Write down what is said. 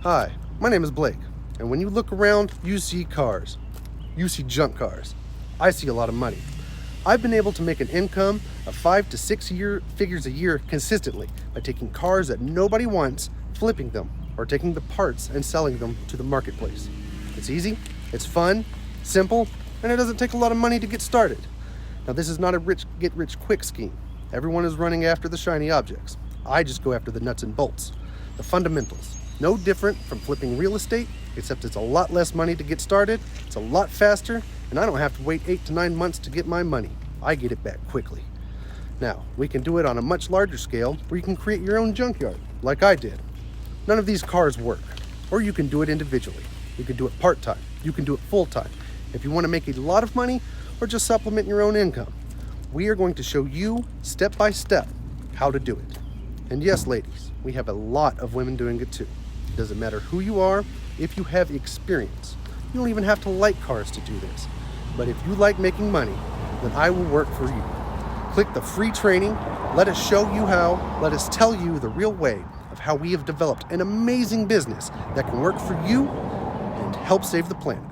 Hi, my name is Blake, and when you look around, you see cars. You see junk cars. I see a lot of money. I've been able to make an income of 5 to 6 figures a year consistently by taking cars that nobody wants, flipping them, or taking the parts and selling them to the marketplace. It's easy, it's fun, simple, and it doesn't take a lot of money to get started. Now, this is not a get-rich-quick scheme. Everyone is running after the shiny objects. I just go after the nuts and bolts, the fundamentals. No different from flipping real estate, except it's a lot less money to get started, it's a lot faster, and I don't have to wait 8 to 9 months to get my money. I get it back quickly. Now, we can do it on a much larger scale where you can create your own junkyard, like I did. None of these cars work, or you can do it individually. You can do it part-time, you can do it full-time. If you want to make a lot of money, or just supplement your own income, we are going to show you step by step how to do it. And yes, ladies, we have a lot of women doing it too. It doesn't matter who you are, if you have experience. You don't even have to like cars to do this. But if you like making money, then I will work for you. Click the free training, let us show you how, let us tell you the real way of how we have developed an amazing business that can work for you and help save the planet.